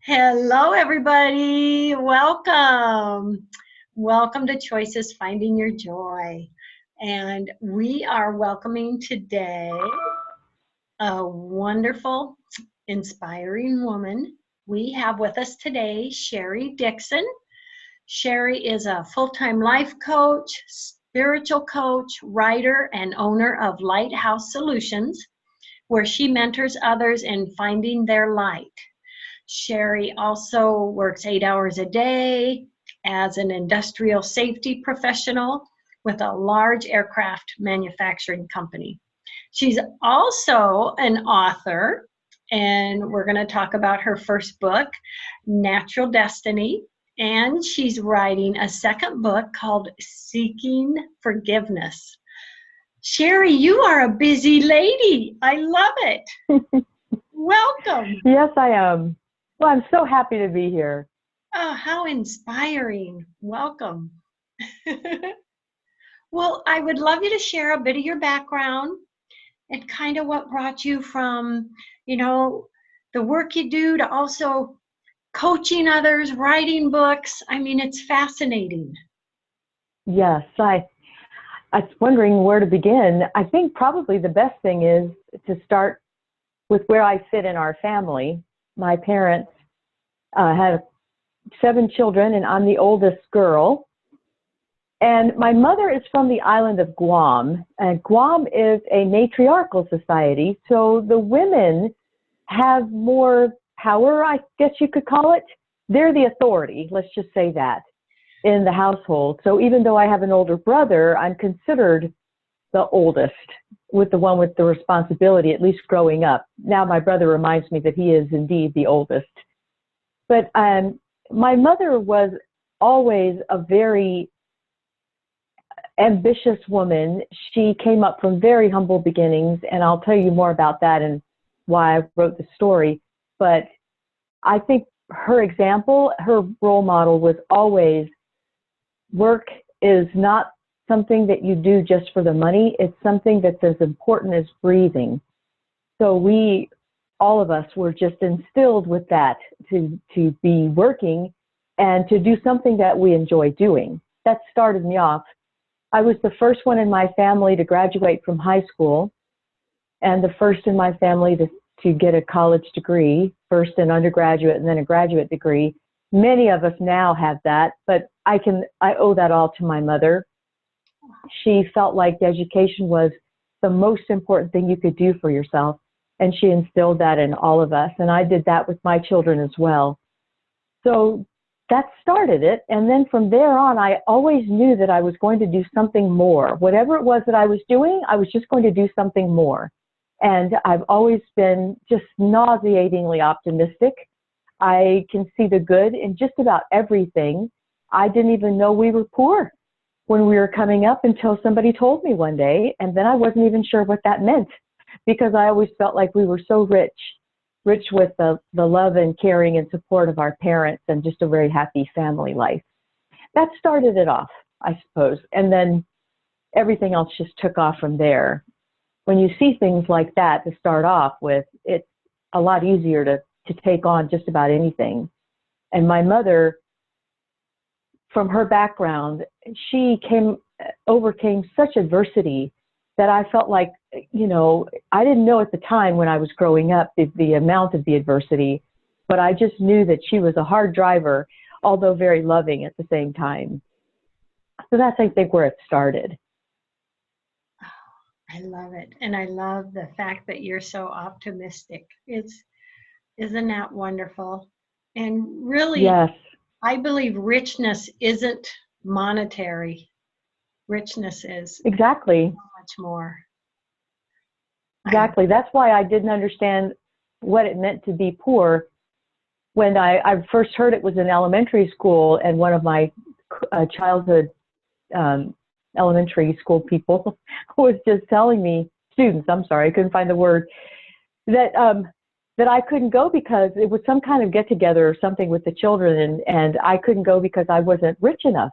Hello, everybody. Welcome. Welcome to Choices Finding Your Joy. And we are welcoming today a wonderful, inspiring woman. We have with us today Sherry Dixon. Sherry is a full-time life coach, spiritual coach, writer, and owner of Lighthouse Solutions, where she mentors others in finding their light. Sherry also works 8 hours a day as an industrial safety professional with a large aircraft manufacturing company. She's also an author, and we're going to talk about her first book, Natural Destiny. And she's writing a second book called Seeking Forgiveness. Sherry, you are a busy lady. I love it. Welcome. Yes, I am. Well, I'm so happy to be here. Oh, how inspiring. Welcome. Well, I would love you to share a bit of your background and kind of what brought you from, the work you do to also coaching others, writing books. I mean, it's fascinating. Yes, I was wondering where to begin. I think probably the best thing is to start with where I fit in our family. My parents have 7 children, and I'm the oldest girl. And my mother is from the island of Guam, and Guam is a matriarchal society, so the women have more power, I guess you could call it. They're the authority, let's just say that, in the household. So even though I have an older brother, I'm considered the oldest, with the one with the responsibility, at least growing up. Now my brother reminds me that he is indeed the oldest. But my mother was always a very ambitious woman. She came up from very humble beginnings, and I'll tell you more about that and why I wrote the story. But I think her example, her role model was always work is not something that you do just for the money. It's something that's as important as breathing. So all of us were just instilled with that to be working and to do something that we enjoy doing. That started me off. I was the first one in my family to graduate from high school, and the first in my family to get a college degree, first an undergraduate and then a graduate degree. Many of us now have that, but I owe that all to my mother. She felt like education was the most important thing you could do for yourself, and she instilled that in all of us, and I did that with my children as well. So that started it, and then from there on, I always knew that I was going to do something more. Whatever it was that I was doing, I was just going to do something more. And I've always been just nauseatingly optimistic. I can see the good in just about everything. I didn't even know we were poor when we were coming up until somebody told me one day, and then I wasn't even sure what that meant, because I always felt like we were so rich with the love and caring and support of our parents and just a very happy family life. That started it off, I suppose. And then everything else just took off from there. When you see things like that to start off with, it's a lot easier to take on just about anything. And my mother, from her background, she overcame such adversity that I felt like, I didn't know at the time when I was growing up the amount of the adversity, but I just knew that she was a hard driver, although very loving at the same time. So that's, I think, where it started. I love it. And I love the fact that you're so optimistic. Isn't that wonderful? And really, yes. I believe richness isn't monetary. Richness is exactly so much more. Exactly. That's why I didn't understand what it meant to be poor. When I first heard it was in elementary school, and one of my childhood elementary school people was just telling me, students, I'm sorry, I couldn't find the word, that I couldn't go because it was some kind of get-together or something with the children, and I couldn't go because I wasn't rich enough.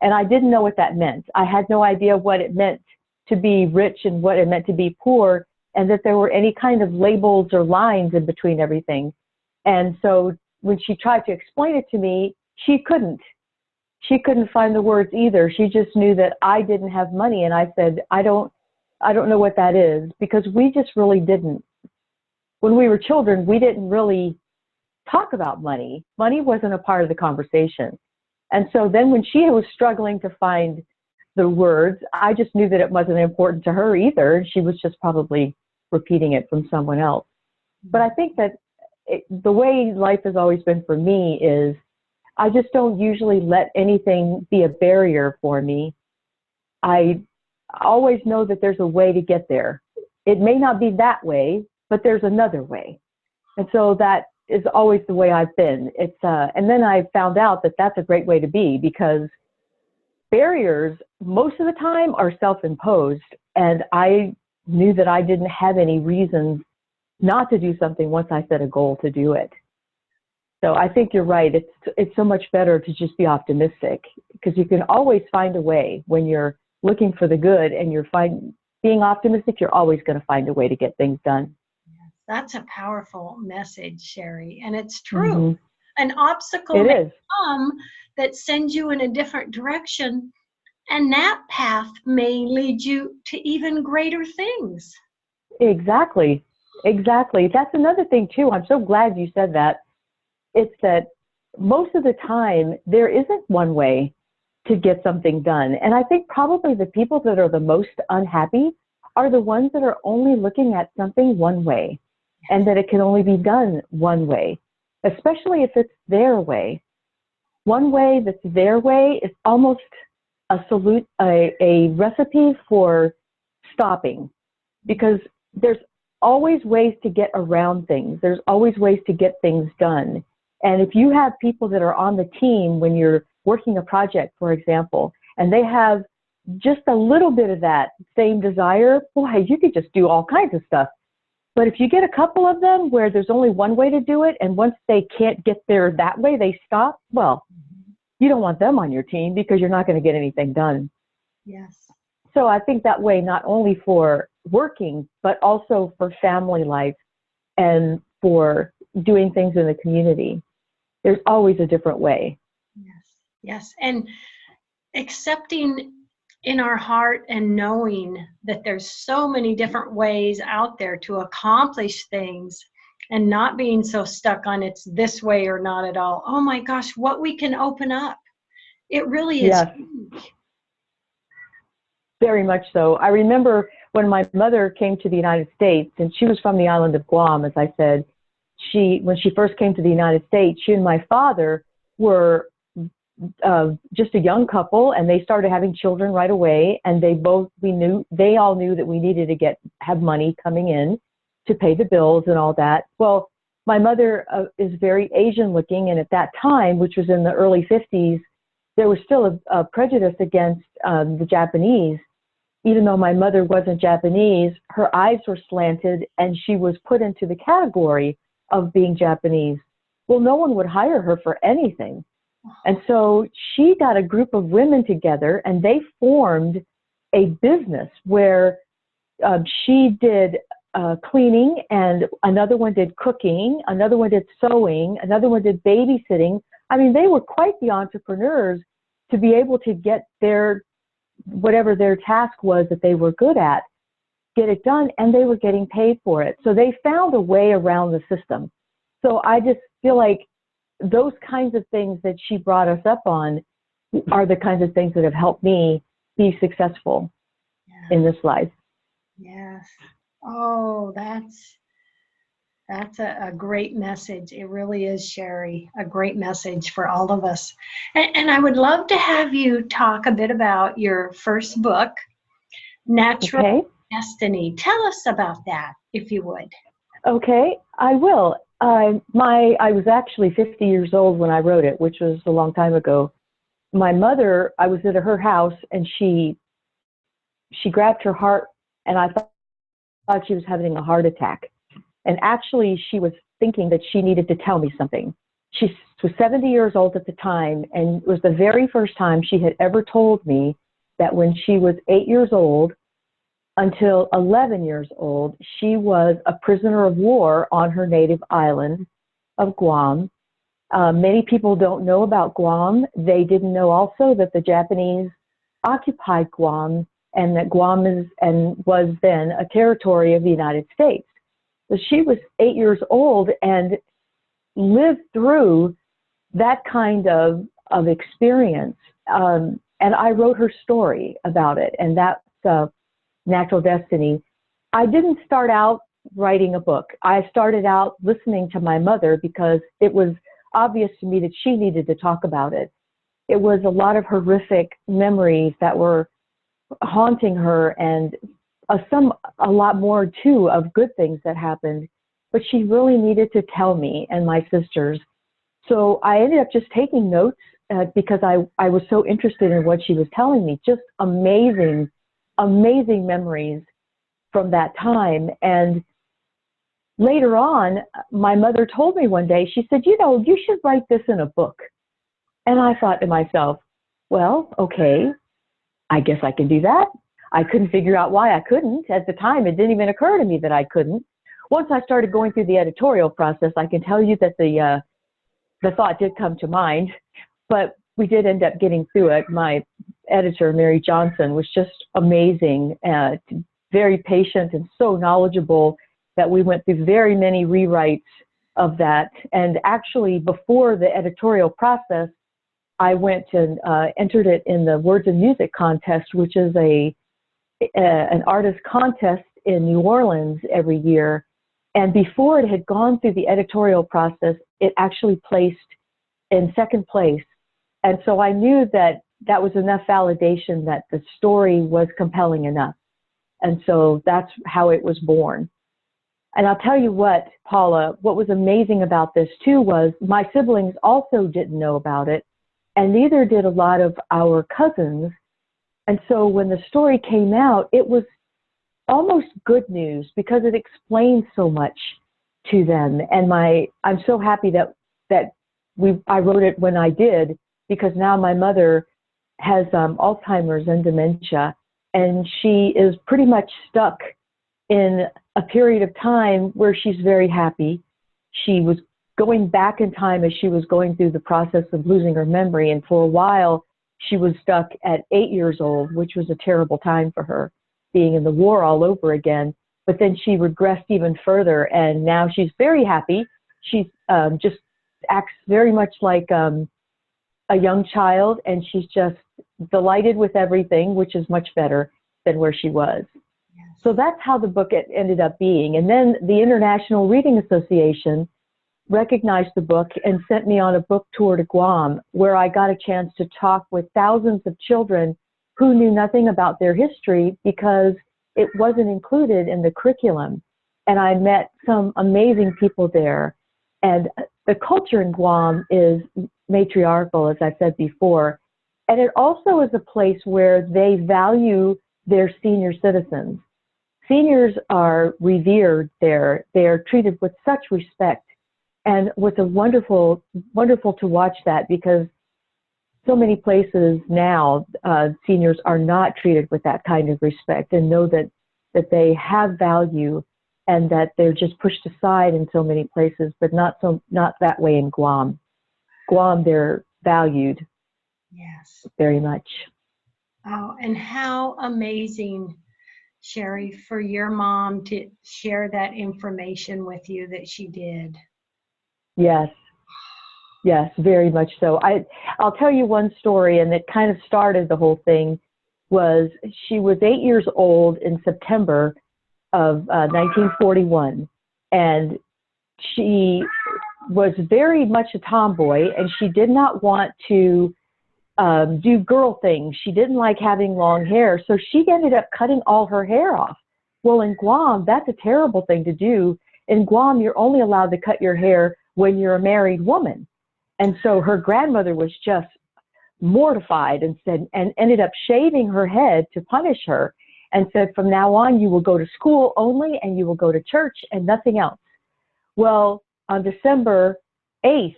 And I didn't know what that meant. I had no idea what it meant to be rich and what it meant to be poor, and that there were any kind of labels or lines in between everything. And so when she tried to explain it to me, she couldn't. She couldn't find the words either. She just knew that I didn't have money. And I said, I don't know what that is, because we just really didn't. When we were children, we didn't really talk about money. Money wasn't a part of the conversation. And so then when she was struggling to find the words, I just knew that it wasn't important to her either. She was just probably repeating it from someone else. But I think that the way life has always been for me is I just don't usually let anything be a barrier for me. I always know that there's a way to get there. It may not be that way, but there's another way. And so that is always the way I've been. And then I found out that that's a great way to be, because barriers most of the time are self-imposed. And I knew that I didn't have any reasons not to do something once I set a goal to do it. So I think you're right. It's so much better to just be optimistic, because you can always find a way. When you're looking for the good and being optimistic, you're always going to find a way to get things done. That's a powerful message, Sherry, and it's true. Mm-hmm. An obstacle may come that sends you in a different direction, and that path may lead you to even greater things. Exactly. That's another thing too. I'm so glad you said that. It's that most of the time there isn't one way to get something done. And I think probably the people that are the most unhappy are the ones that are only looking at something one way, and that it can only be done one way, especially if it's their way. One way that's their way is almost a recipe for stopping, because there's always ways to get around things. There's always ways to get things done. And if you have people that are on the team when you're working a project, for example, and they have just a little bit of that same desire, boy, you could just do all kinds of stuff. But if you get a couple of them where there's only one way to do it, and once they can't get there that way, they stop, well, you don't want them on your team, because you're not going to get anything done. Yes. So I think that way, not only for working, but also for family life and for doing things in the community. There's always a different way. Yes. And accepting in our heart and knowing that there's so many different ways out there to accomplish things, and not being so stuck on it's this way or not at all. Oh my gosh, what we can open up. It really is huge. Very much so. I remember when my mother came to the United States, and she was from the island of Guam, as I said. When she first came to the United States, she and my father were just a young couple, and they started having children right away. And they all knew that we needed to have money coming in to pay the bills and all that. Well, my mother is very Asian looking, and at that time, which was in the early 50s, there was still a prejudice against the Japanese. Even though my mother wasn't Japanese, her eyes were slanted, and she was put into the category of being Japanese. Well, no one would hire her for anything. And so she got a group of women together, and they formed a business where she did cleaning, and another one did cooking, another one did sewing, another one did babysitting. I mean, they were quite the entrepreneurs to be able to get whatever their task was that they were good at, get it done, and they were getting paid for it. So they found a way around the system. So I just feel like those kinds of things that she brought us up on are the kinds of things that have helped me be successful in this life. Yes. Oh, that's a great message. It really is, Sherry, a great message for all of us. And I would love to have you talk a bit about your first book, Natural Destiny. Tell us about that, if you would. Okay, I will. I was actually 50 years old when I wrote it, which was a long time ago. My mother, I was at her house, and she grabbed her heart, and I thought she was having a heart attack. And actually, she was thinking that she needed to tell me something. She was 70 years old at the time, and it was the very first time she had ever told me that when she was 8 years old until 11 years old, she was a prisoner of war on her native island of Guam. Many people don't know about Guam. They didn't know also that the Japanese occupied Guam, and that Guam is and was then a territory of the United States. So she was 8 years old and lived through that kind of experience. And I wrote her story about it, and that's Natural Destiny. I didn't start out writing a book. I started out listening to my mother because it was obvious to me that she needed to talk about it. It was a lot of horrific memories that were haunting her, and a lot more too of good things that happened, but she really needed to tell me and my sisters. So I ended up just taking notes because I was so interested in what she was telling me. Just amazing, amazing memories from that time. And later on, my mother told me one day, she said, you know, you should write this in a book. And I thought to myself, well, okay, I guess I can do that. I couldn't figure out why I couldn't. At the time, it didn't even occur to me that I couldn't. Once I started going through the editorial process, I can tell you that the thought did come to mind, but we did end up getting through it. My editor, Mary Johnson, was just amazing, very patient and so knowledgeable that we went through very many rewrites of that. And actually, before the editorial process, I went and entered it in the Words and Music contest, which is an artist contest in New Orleans every year. And before it had gone through the editorial process, it actually placed in second place. And so I knew that that was enough validation that the story was compelling enough. And so that's how it was born. And I'll tell you what, Paula, what was amazing about this too was my siblings also didn't know about it, and neither did a lot of our cousins. And so when the story came out, it was almost good news because it explained so much to them. And I'm so happy that I wrote it when I did, because now my mother has Alzheimer's and dementia, and she is pretty much stuck in a period of time where she's very happy. She was going back in time as she was going through the process of losing her memory, and for a while she was stuck at 8 years old, which was a terrible time for her, being in the war all over again. But then she regressed even further, and now she's very happy. She's just acts very much like a young child, and she's just delighted with everything, which is much better than where she was. Yes. So that's how the book ended up being. And then the International Reading Association recognized the book and sent me on a book tour to Guam, where I got a chance to talk with thousands of children who knew nothing about their history because it wasn't included in the curriculum. And I met some amazing people there. And the culture in Guam is matriarchal, as I said before. And it also is a place where they value their senior citizens. Seniors are revered there. They are treated with such respect. And it was wonderful to watch that, because so many places now, seniors are not treated with that kind of respect, and know that they have value, and that they're just pushed aside in so many places, but not that way in Guam. Guam, they're valued. Yes. Very much. Oh, and how amazing, Sherry, for your mom to share that information with you that she did. Yes. Yes, very much so. I'll tell you one story, and it kind of started the whole thing. Was she was 8 years old in September of 1941, and she was very much a tomboy, and she did not want to do girl things. She didn't like having long hair, so she ended up cutting all her hair off. Well, in Guam, that's a terrible thing to do. In Guam, you're only allowed to cut your hair when you're a married woman. And so her grandmother was just mortified and ended up shaving her head to punish her, and said, from now on, you will go to school only, and you will go to church and nothing else. Well, on December 8th,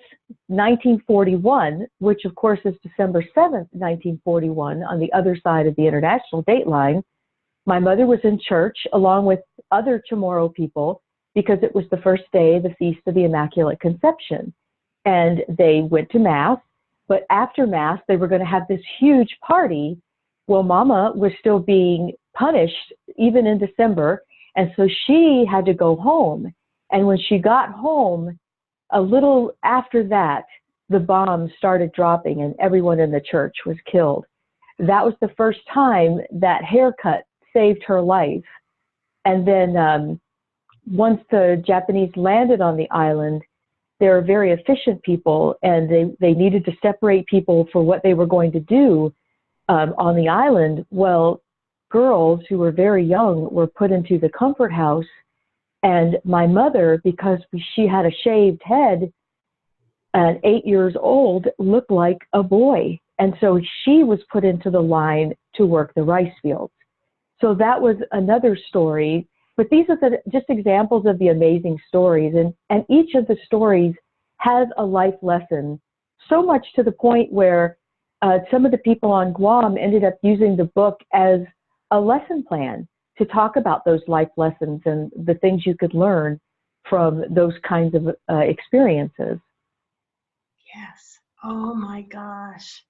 1941, which of course is December 7th, 1941, on the other side of the international date line, my mother was in church along with other Chamorro people, because it was the first day, the Feast of the Immaculate Conception. and they went to Mass. But after Mass, they were going to have this huge party. Well, Mama was still being punished, even in December, and so she had to go home. And when she got home, a little after that, the bombs started dropping and everyone in the church was killed. That was the first time that haircut saved her life. And then once the Japanese landed on the island, they were very efficient people, and they needed to separate people for what they were going to do on the island. Well, girls who were very young were put into the comfort house, and my mother, because she had a shaved head at 8 years old, looked like a boy. And so she was put into the line to work the rice fields. So that was another story. But these are just examples of the amazing stories. And each of the stories has a life lesson, so much to the point where some of the people on Guam ended up using the book as a lesson plan to talk about those life lessons and the things you could learn from those kinds of experiences. Yes. Oh my gosh.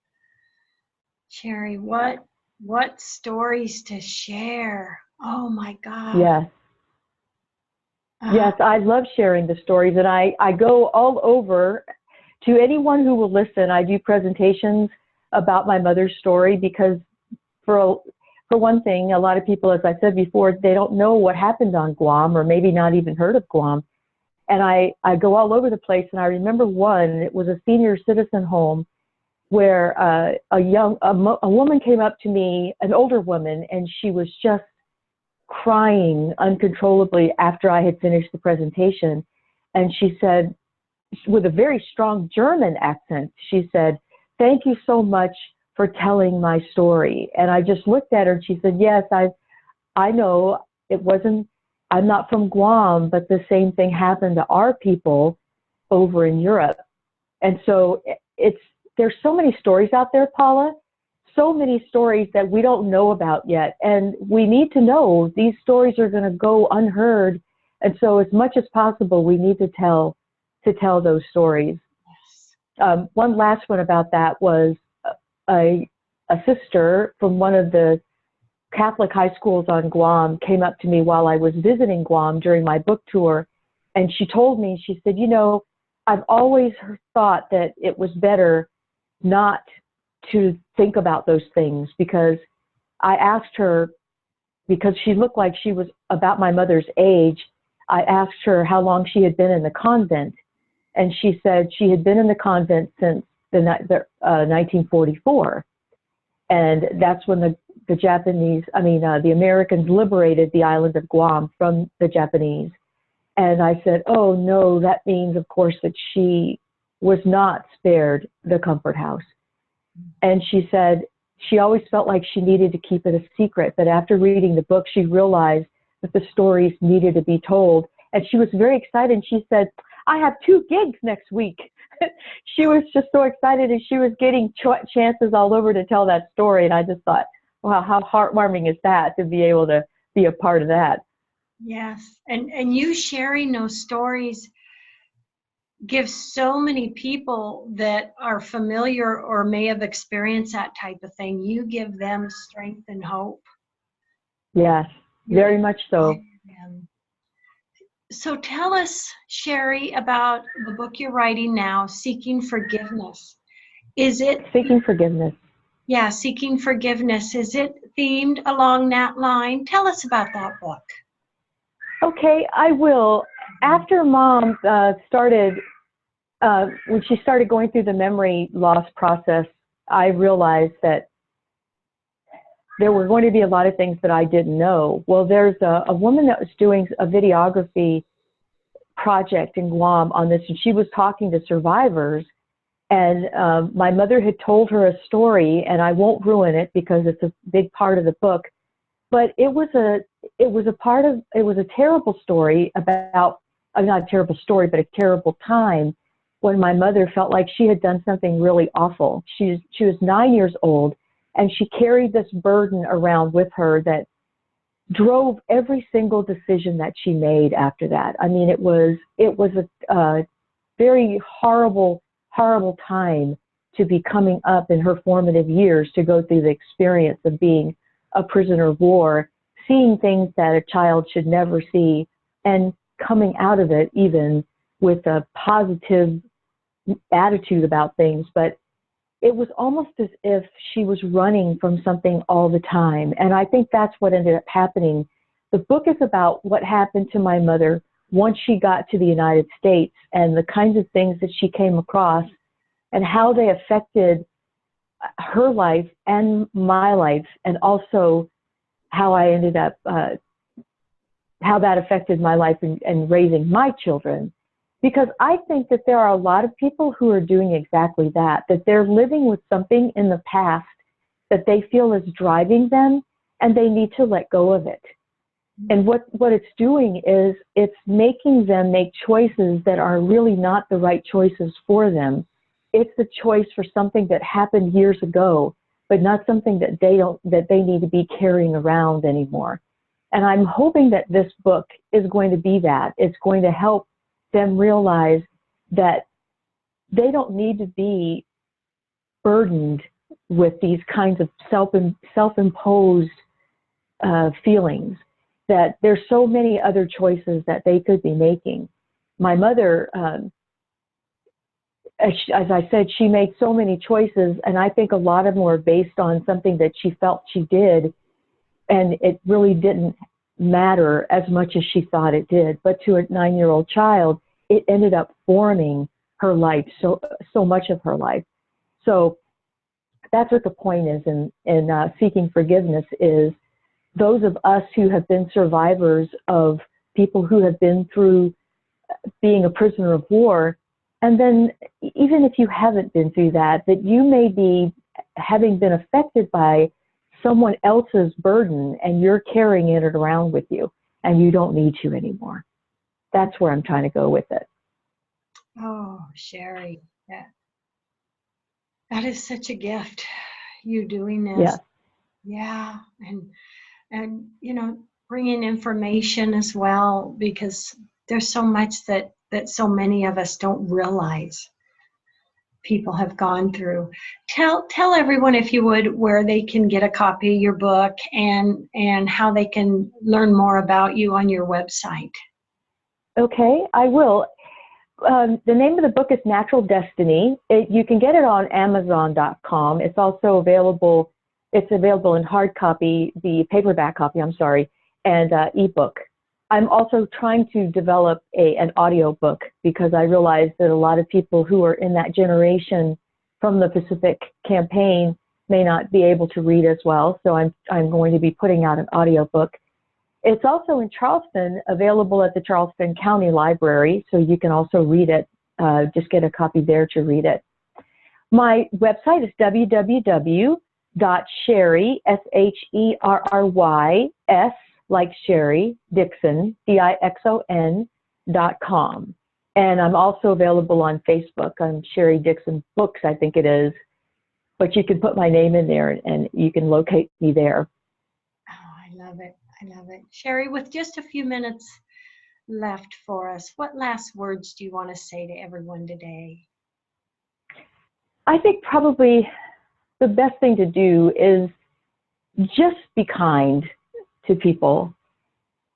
Sherry, what stories to share. Oh my gosh. Yes. Yes, I love sharing the stories, and I go all over. To anyone who will listen, I do presentations about my mother's story because for one thing, a lot of people, as I said before, they don't know what happened on Guam, or maybe not even heard of Guam. And I go all over the place, and I remember one, it was a senior citizen home where a woman came up to me, an older woman, and she was just crying uncontrollably after I had finished the presentation. And she said, with a very strong German accent, she said, "Thank you so much for telling my story." And I just looked at her and she said, "Yes, I know I'm not from Guam, but the same thing happened to our people over in Europe." And so there's so many stories out there, Paula, so many stories that we don't know about yet. And we need to know these stories are going to go unheard. And so as much as possible, we need to tell those stories. Yes. One last one about that was a sister from one of the Catholic high schools on Guam came up to me while I was visiting Guam during my book tour. And she told me, she said, I've always thought that it was better not to think about those things, because I asked her, because she looked like she was about my mother's age, I asked her how long she had been in the convent. And she said she had been in the convent since 1944. And that's when the Americans liberated the island of Guam from the Japanese. And I said, oh no, that means, of course, that she was not spared the comfort house. And she said she always felt like she needed to keep it a secret, but after reading the book, she realized that the stories needed to be told. And she was very excited. And she said, I have 2 gigs next week. She was just so excited, and she was getting chances all over to tell that story. And I just thought, wow, how heartwarming is that to be able to be a part of that? Yes. And you sharing those stories gives so many people that are familiar or may have experienced that type of thing, you give them strength and hope. Yes, very much so. So tell us, Sherry, about the book you're writing now, Seeking Forgiveness. Is it Seeking Forgiveness? Yeah, Seeking Forgiveness. Is it themed along that line? Tell us about that book. Okay, I will. After Mom started, when she started going through the memory loss process, I realized that there were going to be a lot of things that I didn't know. Well, there's a woman that was doing a videography project in Guam on this, and she was talking to survivors. And my mother had told her a story, and I won't ruin it because it's a big part of the book. But it was a terrible story about, not a terrible story, but a terrible time when my mother felt like she had done something really awful. She was 9 years old, and she carried this burden around with her that drove every single decision that she made after that. I mean, it was a very horrible horrible time to be coming up in her formative years to go through the experience of being a prisoner of war, seeing things that a child should never see, and coming out of it even with a positive attitude about things. But it was almost as if she was running from something all the time. And I think that's what ended up happening. The book is about what happened to my mother once she got to the United States and the kinds of things that she came across and how they affected her life and my life, and also how I ended up, how that affected my life and raising my children. Because I think that there are a lot of people who are doing exactly that, that they're living with something in the past that they feel is driving them, and they need to let go of it. And what it's doing is it's making them make choices that are really not the right choices for them. It's the choice for something that happened years ago, but not something that they need to be carrying around anymore. And I'm hoping that this book is going to be that. It's going to help them realize that they don't need to be burdened with these kinds of self-imposed feelings, that there's so many other choices that they could be making. My mother, as I said, she made so many choices, and I think a lot of them were based on something that she felt she did, and it really didn't matter as much as she thought it did. But to a 9-year-old child, it ended up forming her life, so much of her life. So that's what the point is in seeking forgiveness, is those of us who have been survivors of people who have been through being a prisoner of war, and then even if you haven't been through that you may be having been affected by someone else's burden, and you're carrying it around with you, and you don't need to anymore. That's where I'm trying to go with it. Oh, Sherry, that is such a gift, you doing this. Yeah. Yeah, and bringing information as well, because there's so much that so many of us don't realize people have gone through. Tell everyone, if you would, where they can get a copy of your book and how they can learn more about you on your website. Okay, I will. The name of the book is Natural Destiny. You can get it on Amazon.com. It's also available. It's available in hard copy, the paperback copy, and ebook. I'm also trying to develop an audio book, because I realize that a lot of people who are in that generation from the Pacific Campaign may not be able to read as well. So I'm going to be putting out an audio book. It's also in Charleston, available at the Charleston County Library, so you can also read it. Just get a copy there to read it. My website is www.sherry, SHERRYS, like Sherry, Dixon, DIXON.com. And I'm also available on Facebook. I'm Sherry Dixon Books, I think it is. But you can put my name in there, and you can locate me there. Oh, I love it. I love it. Sherry, with just a few minutes left for us, what last words do you want to say to everyone today? I think probably the best thing to do is just be kind to people.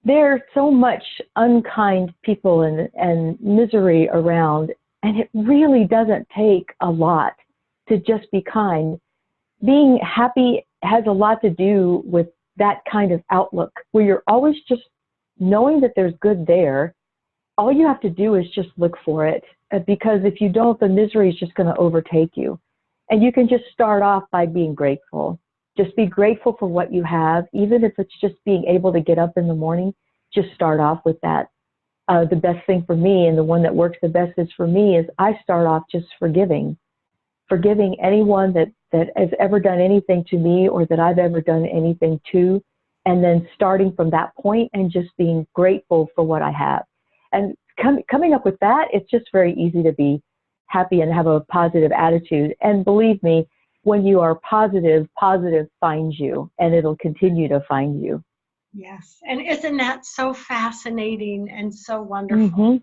There's so much unkind people and misery around, and it really doesn't take a lot to just be kind. Being happy has a lot to do with that kind of outlook, where you're always just knowing that there's good there. All you have to do is just look for it, because if you don't, the misery is just going to overtake you. And you can just start off by being grateful. Just be grateful for what you have, even if it's just being able to get up in the morning. Just start off with that. The best thing for me, and the one that works the best is for me, is I start off just forgiving anyone that has ever done anything to me, or that I've ever done anything to, and then starting from that point and just being grateful for what I have. And coming up with that, it's just very easy to be happy and have a positive attitude. And believe me, when you are positive finds you, and it'll continue to find you. Yes. And isn't that so fascinating and so wonderful? Mm-hmm.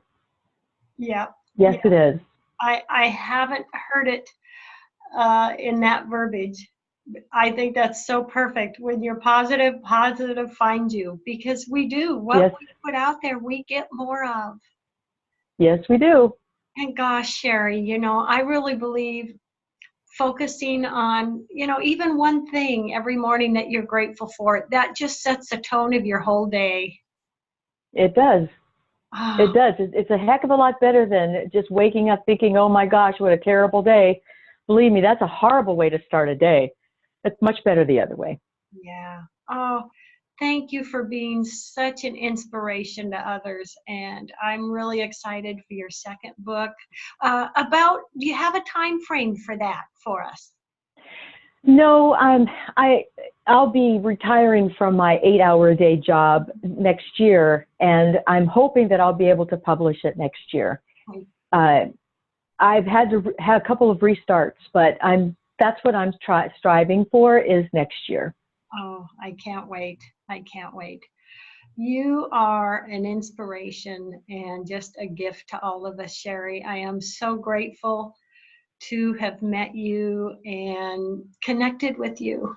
Yeah. Yes, yeah. it is. I haven't heard it in that verbiage. I think that's so perfect. When you're positive, positive finds you, because we do what Yes, we put out there, we get more of. yes, we do. And gosh, Sherry, I really believe focusing on, even one thing every morning that you're grateful for, that just sets the tone of your whole day. It does. Oh, It does. It's a heck of a lot better than just waking up thinking, oh my gosh, what a terrible day. Believe me, that's a horrible way to start a day. It's much better the other way. yeah. Oh, thank you for being such an inspiration to others. And I'm really excited for your second book. Do you have a time frame for that for us? No, I'll be retiring from my 8-hour a day job next year, and I'm hoping that I'll be able to publish it next year. Uh, I've had to have a couple of restarts, but that's what I'm striving for is next year. Oh, I can't wait. I can't wait. You are an inspiration and just a gift to all of us, Sherry. I am so grateful to have met you and connected with you.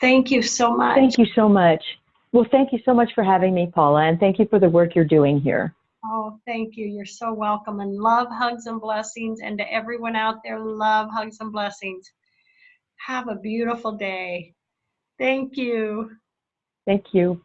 Thank you so much. Thank you so much. Well, thank you so much for having me, Paula, and thank you for the work you're doing here. Oh, thank you. You're so welcome. And love, hugs, and blessings. And to everyone out there, love, hugs, and blessings. Have a beautiful day. Thank you. Thank you.